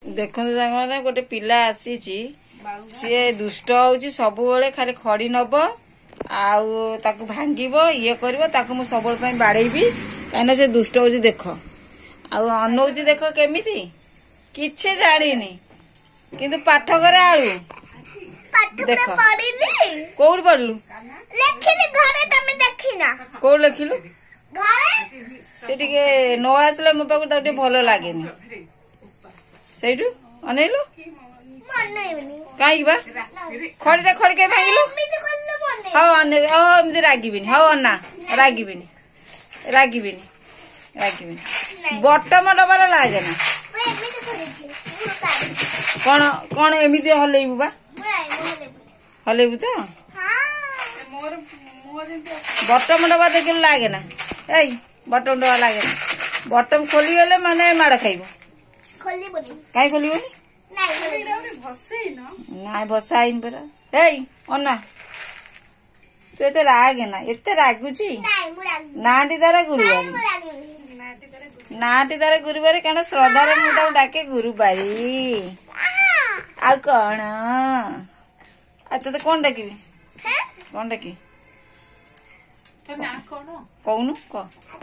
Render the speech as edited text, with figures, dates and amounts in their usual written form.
देखो सारे गोटे पिला आसी सी दुष्ट होची सब खाली खड़ी नब आकु भांग ये कर सब बाड़ेबी कहीं से दुष्ट होची देख अनौची देख केमी किछे जानी किंतु पाठ करे आलू देख कौट पढ़लु कौट लिखिलु से न आसला मो पाक भल लगे से अनैलु कहीं खड़ी खड़ी के भांगिलु हाँ एमती रागिबिनी हाँ अना रागिबिनी रागिबिनी रागिबिनी बटम डबार लागे ना कौन कौन एमती हलैबु बा हलैबु तो बटम डबा देख लागे ना ए बटम डबा लागे ना बटम खोली गले माने माड़ खाइब कहीं खोलबनी ना भसा आईन परा ए अना तू एते रागे ना एते रागुची नाटी तारा गुरुवारी नाटी तारा गुरुवारी कारण श्रद्धार मुझे डाके गुरुवारी आ कौन तो कौन डाकि कौन डाकि कौन कह